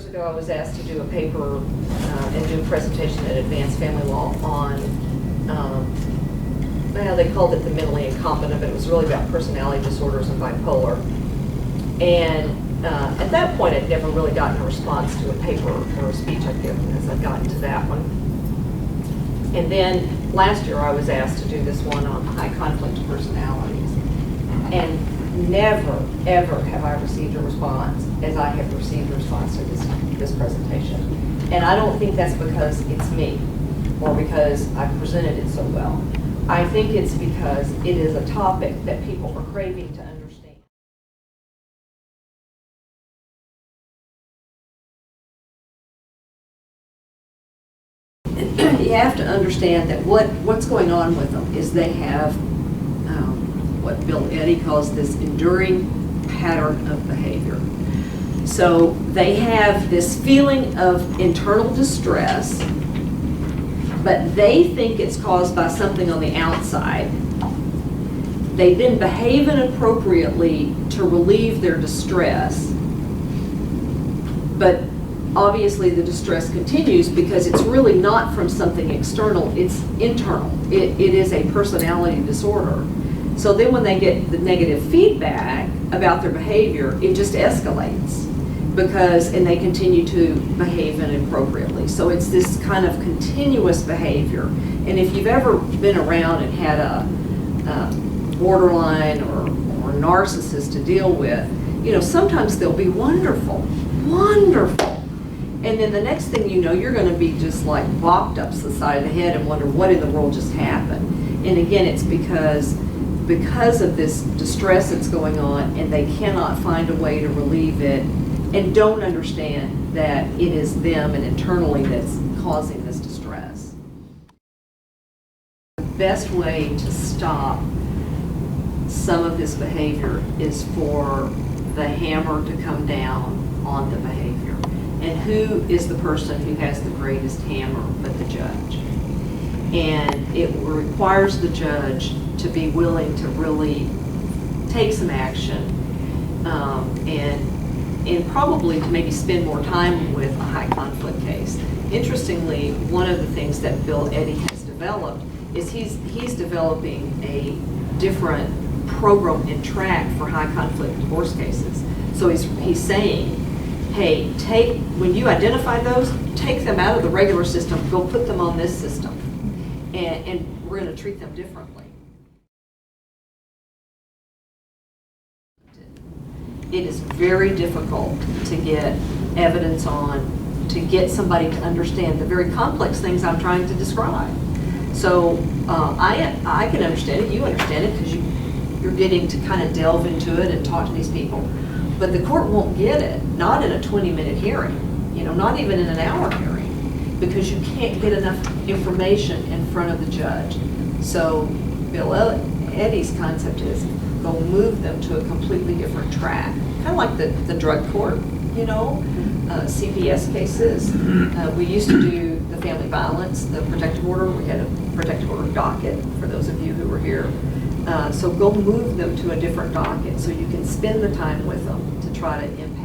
years ago, I was asked to do a paper and do a presentation at Advanced Family Law on, well, they called it the mentally incompetent, but it was really about personality disorders and bipolar. And at that point, I'd never really gotten a response to a paper or a speech I'd given as I'd gotten to that one. And then last year, I was asked to do this one on high conflict personalities. And never, ever have I received a response as I have received a response to this presentation. And I don't think that's because it's me or because I've presented it so well. I think it's because it is a topic that people are craving to understand. You have to understand that what's going on with them is they have what Bill Eddy calls this enduring pattern of behavior. So they have this feeling of internal distress, but they think it's caused by something on the outside. They then behave inappropriately to relieve their distress, but obviously the distress continues because it's really not from something external, it's internal. It is a personality disorder. So then when they get the negative feedback about their behavior, it just escalates and they continue to behave inappropriately. So it's this kind of continuous behavior. And if you've ever been around and had a borderline or narcissist to deal with, you know, sometimes they'll be wonderful. And then the next thing you know, you're going to be just like bopped up to the side of the head and wonder what in the world just happened. And again, it's because of this distress that's going on and they cannot find a way to relieve it and don't understand that it is them and internally that's causing this distress. The best way to stop some of this behavior is for the hammer to come down on the behavior. And who is the person who has the greatest hammer but the judge? And it requires the judge to be willing to really take some action and probably to maybe spend more time with a high conflict case. Interestingly, one of the things that Bill Eddy has developed is he's developing a different program and track for high conflict divorce cases. So he's saying, hey, when you identify those, take them out of the regular system, go put them on this system, and we're going to treat them differently. It is very difficult to get evidence on, to get somebody to understand the very complex things I'm trying to describe. So I can understand it, you understand it, because you're getting to kind of delve into it and talk to these people. But the court won't get it, not in a 20-minute hearing, you know, not even in an hour hearing, because you can't get enough information in front of the judge. So Bill Eddy's concept is go move them to a completely different track, kind of like the drug court, you know, CPS cases. We used to do the family violence, the protective order. We had a protective order docket for those of you who were here. So go move them to a different docket so you can spend the time with them to try to impact